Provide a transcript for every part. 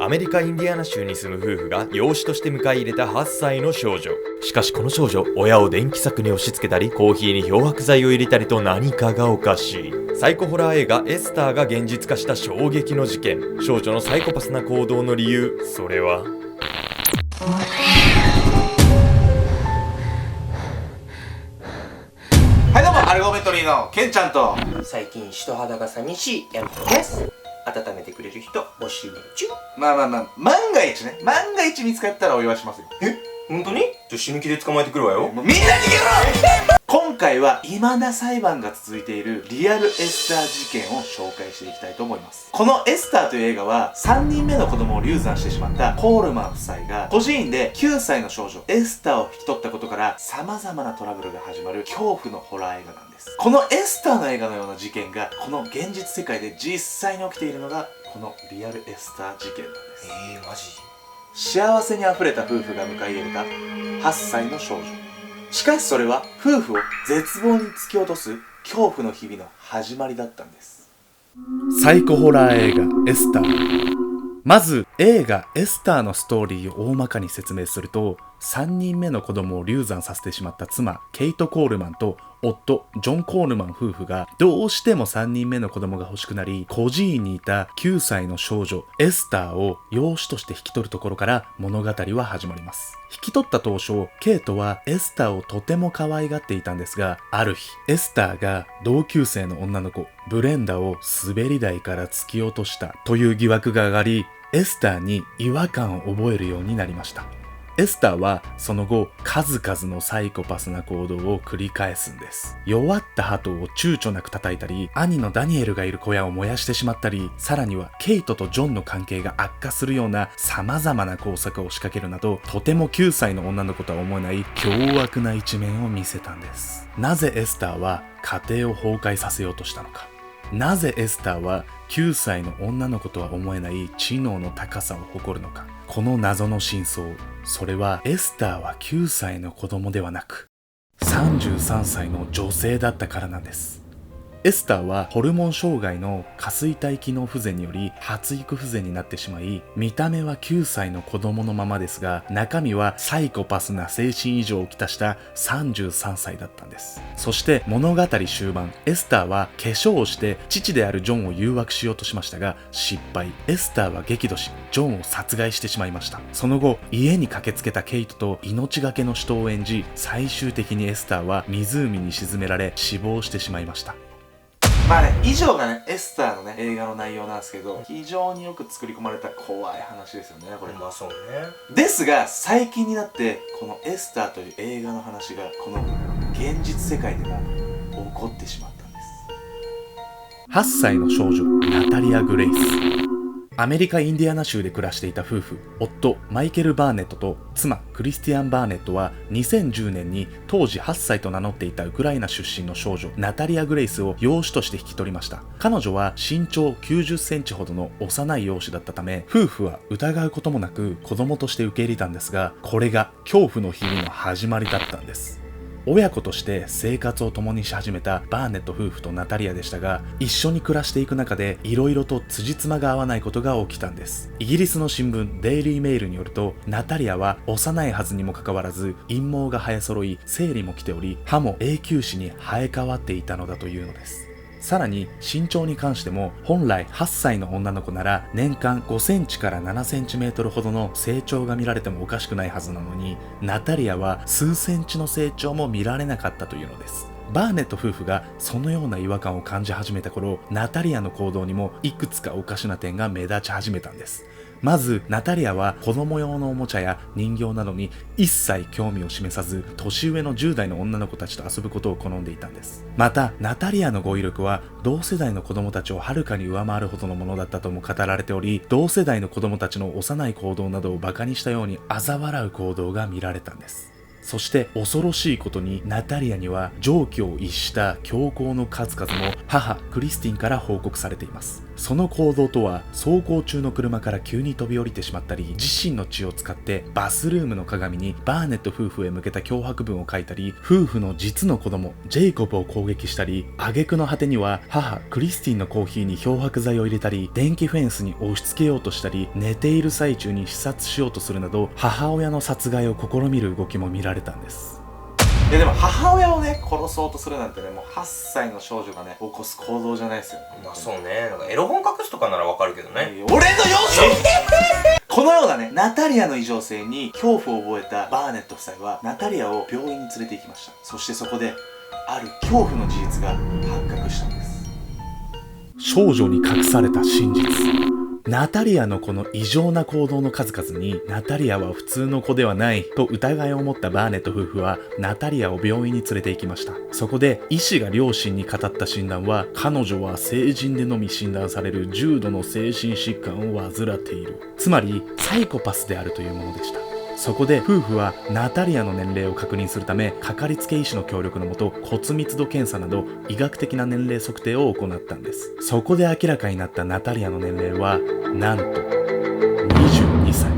アメリカ・インディアナ州に住む夫婦が養子として迎え入れた8歳の少女。しかしこの少女、親を電気柵に押し付けたり、コーヒーに漂白剤を入れたりと何かがおかしい。サイコホラー映画エスターが現実化した衝撃の事件。少女のサイコパスな行動の理由、それははいどうも、アルゴメトリーのケンちゃんと、最近人肌が寂しいヤミです。温めてくれる人募集中。万が一見つかったらお祝いしますよ。本当に？じゃあ死ぬ気で捕まえてくるわよ。みんな逃げろ今回は未だ裁判が続いているリアルエスター事件を紹介していきたいと思います。このエスターという映画は3人目の子供を流産してしまったコールマン夫妻が孤児院で9歳の少女エスターを引き取ったことから様々なトラブルが始まる恐怖のホラー映画なんです。このエスターの映画のような事件がこの現実世界で実際に起きているのがこのリアルエスター事件なんです。マジ？幸せにあふれた夫婦が迎え入れた8歳の少女。しかしそれは夫婦を絶望に突き落とす恐怖の日々の始まりだったんです。サイコホラー映画エスター。まず映画エスターのストーリーを大まかに説明すると、3人目の子供を流産させてしまった妻ケイト・コールマンと夫ジョン・コールマン夫婦がどうしても3人目の子供が欲しくなり、孤児院にいた9歳の少女エスターを養子として引き取るところから物語は始まります。引き取った当初、ケイトはエスターをとても可愛がっていたんですが、ある日エスターが同級生の女の子ブレンダを滑り台から突き落としたという疑惑が上がり、エスターに違和感を覚えるようになりました。エスターはその後数々のサイコパスな行動を繰り返すんです。弱った鳩を躊躇なく叩いたり、兄のダニエルがいる小屋を燃やしてしまったり、さらにはケイトとジョンの関係が悪化するような様々な工作を仕掛けるなど、とても9歳の女の子とは思えない凶悪な一面を見せたんです。なぜエスターは家庭を崩壊させようとしたのか。なぜエスターは9歳の女の子とは思えない知能の高さを誇るのか。この謎の真相、それはエスターは9歳の子供ではなく33歳の女性だったからなんです。エスターはホルモン障害の下垂体機能不全により発育不全になってしまい、見た目は9歳の子供のままですが、中身はサイコパスな精神異常をきたした33歳だったんです。そして物語終盤、エスターは化粧をして父であるジョンを誘惑しようとしましたが失敗。エスターは激怒しジョンを殺害してしまいました。その後家に駆けつけたケイトと命がけの死闘を演じ、最終的にエスターは湖に沈められ死亡してしまいました。以上がねエスターのね映画の内容なんですけど、非常によく作り込まれた怖い話ですよねこれ。そうね。ですが最近になってこのエスターという映画の話がこの現実世界でも起こってしまったんです。8歳の少女ナタリア・グレイス。アメリカ・インディアナ州で暮らしていた夫婦、夫マイケル・バーネットと妻クリスティアン・バーネットは2010年に当時8歳と名乗っていたウクライナ出身の少女ナタリア・グレイスを養子として引き取りました。彼女は身長90センチほどの幼い養子だったため、夫婦は疑うこともなく子供として受け入れたんですが、これが恐怖の日々の始まりだったんです。親子として生活を共にし始めたバーネット夫婦とナタリアでしたが、一緒に暮らしていく中で色々と辻褄が合わないことが起きたんです。イギリスの新聞デイリーメールによると、ナタリアは幼いはずにもかかわらず陰毛が生え揃い生理も来ており、歯も永久歯に生え変わっていたのだというのです。さらに身長に関しても、本来8歳の女の子なら年間5センチから7センチメートルほどの成長が見られてもおかしくないはずなのに、ナタリアは数センチの成長も見られなかったというのです。バーネット夫婦がそのような違和感を感じ始めた頃、ナタリアの行動にもいくつかおかしな点が目立ち始めたんです。まずナタリアは子供用のおもちゃや人形などに一切興味を示さず、年上の10代の女の子たちと遊ぶことを好んでいたんです。またナタリアの語彙力は同世代の子供たちをはるかに上回るほどのものだったとも語られており、同世代の子供たちの幼い行動などをバカにしたように嘲笑う行動が見られたんです。そして恐ろしいことに、ナタリアには常軌を逸した凶行の数々も母クリスティンから報告されています。その行動とは、走行中の車から急に飛び降りてしまったり、自身の血を使ってバスルームの鏡にバーネット夫婦へ向けた脅迫文を書いたり、夫婦の実の子供ジェイコブを攻撃したり、挙句の果てには母クリスティンのコーヒーに漂白剤を入れたり、電気フェンスに押し付けようとしたり、寝ている最中に刺殺しようとするなど、母親の殺害を試みる動きも見られたんです。いやでも母親をね殺そうとするなんてね、もう8歳の少女がね起こす行動じゃないですよ。まあそうね、なんかエロ本隠すとかならわかるけどね。俺の幼少このようなねナタリアの異常性に恐怖を覚えたバーネット夫妻はナタリアを病院に連れて行きました。そしてそこである恐怖の事実が発覚したんです。少女に隠された真実。ナタリアのこの異常な行動の数々に、ナタリアは普通の子ではないと疑いを持ったバーネット夫婦はナタリアを病院に連れて行きました。そこで医師が両親に語った診断は、彼女は成人でのみ診断される重度の精神疾患を患っている、つまりサイコパスであるというものでした。そこで夫婦はナタリアの年齢を確認するため、かかりつけ医師の協力のもと骨密度検査など医学的な年齢測定を行ったんです。そこで明らかになったナタリアの年齢はなんと22歳。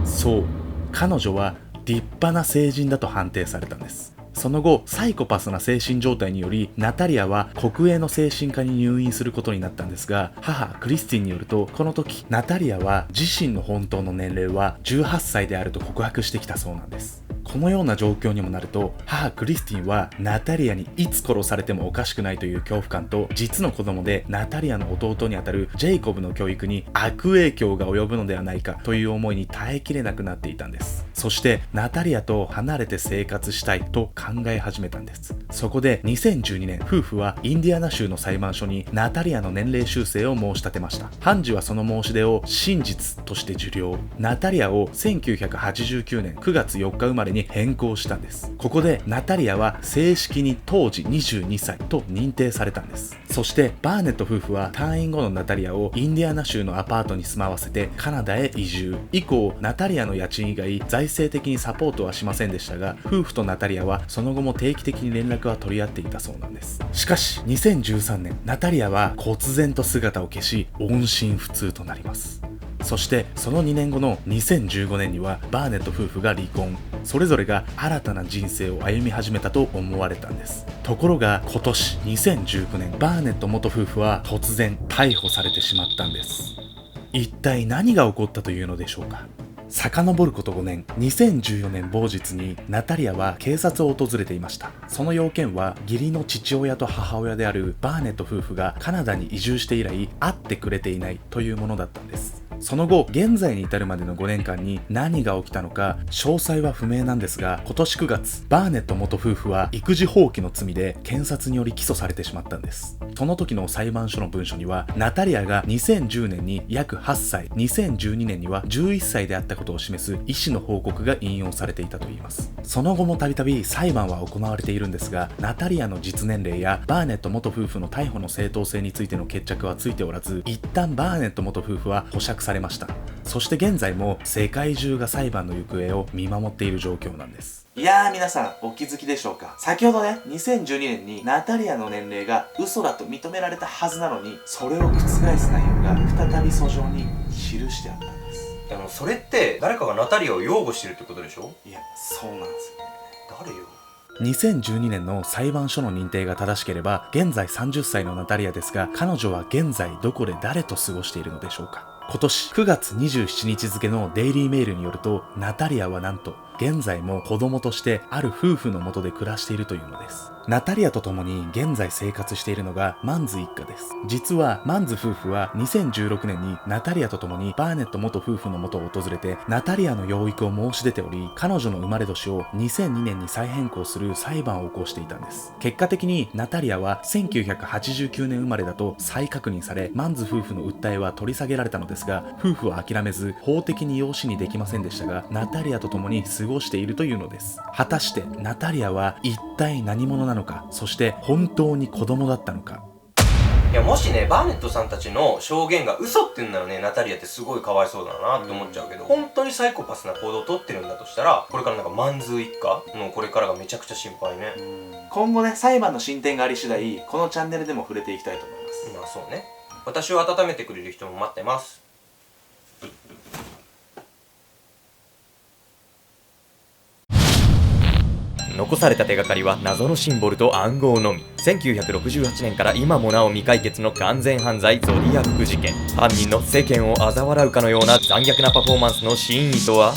そう、彼女は立派な成人だと判定されたんです。その後、サイコパスな精神状態により、ナタリアは国営の精神科に入院することになったんですが、母クリスティンによると、この時ナタリアは自身の本当の年齢は18歳であると告白してきたそうなんです。このような状況にもなると、母クリスティンはナタリアにいつ殺されてもおかしくないという恐怖感と、実の子供でナタリアの弟にあたるジェイコブの教育に悪影響が及ぶのではないかという思いに耐えきれなくなっていたんです。そしてナタリアと離れて生活したいと考え始めたんです。そこで2012年、夫婦はインディアナ州の裁判所にナタリアの年齢修正を申し立てました。判事はその申し出を真実として受領。ナタリアを1989年9月4日生まれに変更したんです。ここでナタリアは正式に当時22歳と認定されたんです。そしてバーネット夫婦は退院後のナタリアをインディアナ州のアパートに住まわせてカナダへ移住。以降ナタリアの家賃以外財政的にサポートはしませんでしたが、夫婦とナタリアはその後も定期的に連絡は取り合っていたそうなんです。しかし2013年、ナタリアは忽然と姿を消し音信不通となります。そしてその2年後の2015年にはバーネット夫婦が離婚。それぞれが新たな人生を歩み始めたと思われたんです。ところが今年2019年、バーネット元夫婦は突然逮捕されてしまったんです。一体何が起こったというのでしょうか。遡ること5年、2014年某日にナタリアは警察を訪れていました。その要件は義理の父親と母親であるバーネット夫婦がカナダに移住して以来会ってくれていないというものだったんです。その後、現在に至るまでの5年間に何が起きたのか詳細は不明なんですが、今年9月、バーネット元夫婦は育児放棄の罪で検察により起訴されてしまったんです。その時の裁判所の文書には、ナタリアが2010年に約8歳、2012年には11歳であったことを示す医師の報告が引用されていたといいます。その後もたびたび裁判は行われているんですが、ナタリアの実年齢やバーネット元夫婦の逮捕の正当性についての決着はついておらず、一旦バーネット元夫婦は保釈されました。そして現在も世界中が裁判の行方を見守っている状況なんです。いやー皆さんお気づきでしょうか。先ほどね、2012年にナタリアの年齢が嘘だと認められたはずなのに、それを覆す内容が再び訴状に記してあったんです。でもそれって誰かがナタリアを擁護してるってことでしょ。いや、そうなんですよね。誰よ。2012年の裁判所の認定が正しければ、現在30歳のナタリアですが、彼女は現在どこで誰と過ごしているのでしょうか。今年9月27日付のデイリーメールによると、ナタリアはなんと現在も子供としてある夫婦の下で暮らしているというのです。ナタリアと共に現在生活しているのがマンズ一家です。実はマンズ夫婦は2016年にナタリアと共にバーネット元夫婦の元を訪れて、ナタリアの養育を申し出ており、彼女の生まれ年を2002年に再変更する裁判を起こしていたんです。結果的にナタリアは1989年生まれだと再確認され、マンズ夫婦の訴えは取り下げられたのですが、夫婦は諦めず法的に養子にできませんでしたが、ナタリアと共に過ごしているというのです。果たしてナタリアは一体何者なのか、そして本当に子供だったのか。いや、もしね、バーネットさんたちの証言が嘘って言うんならね、ナタリアってすごいかわいそうだなって思っちゃうけど、本当にサイコパスな行動をとってるんだとしたら、これからなんかマンズー一家のこれからがめちゃくちゃ心配ね。今後ね、裁判の進展があり次第、このチャンネルでも触れていきたいと思います。まあそうね。私を温めてくれる人も待ってます。残された手がかりは謎のシンボルと暗号のみ。1968年から今もなお未解決の完全犯罪ゾディアック事件。犯人の世間を嘲笑うかのような残虐なパフォーマンスの真意とは。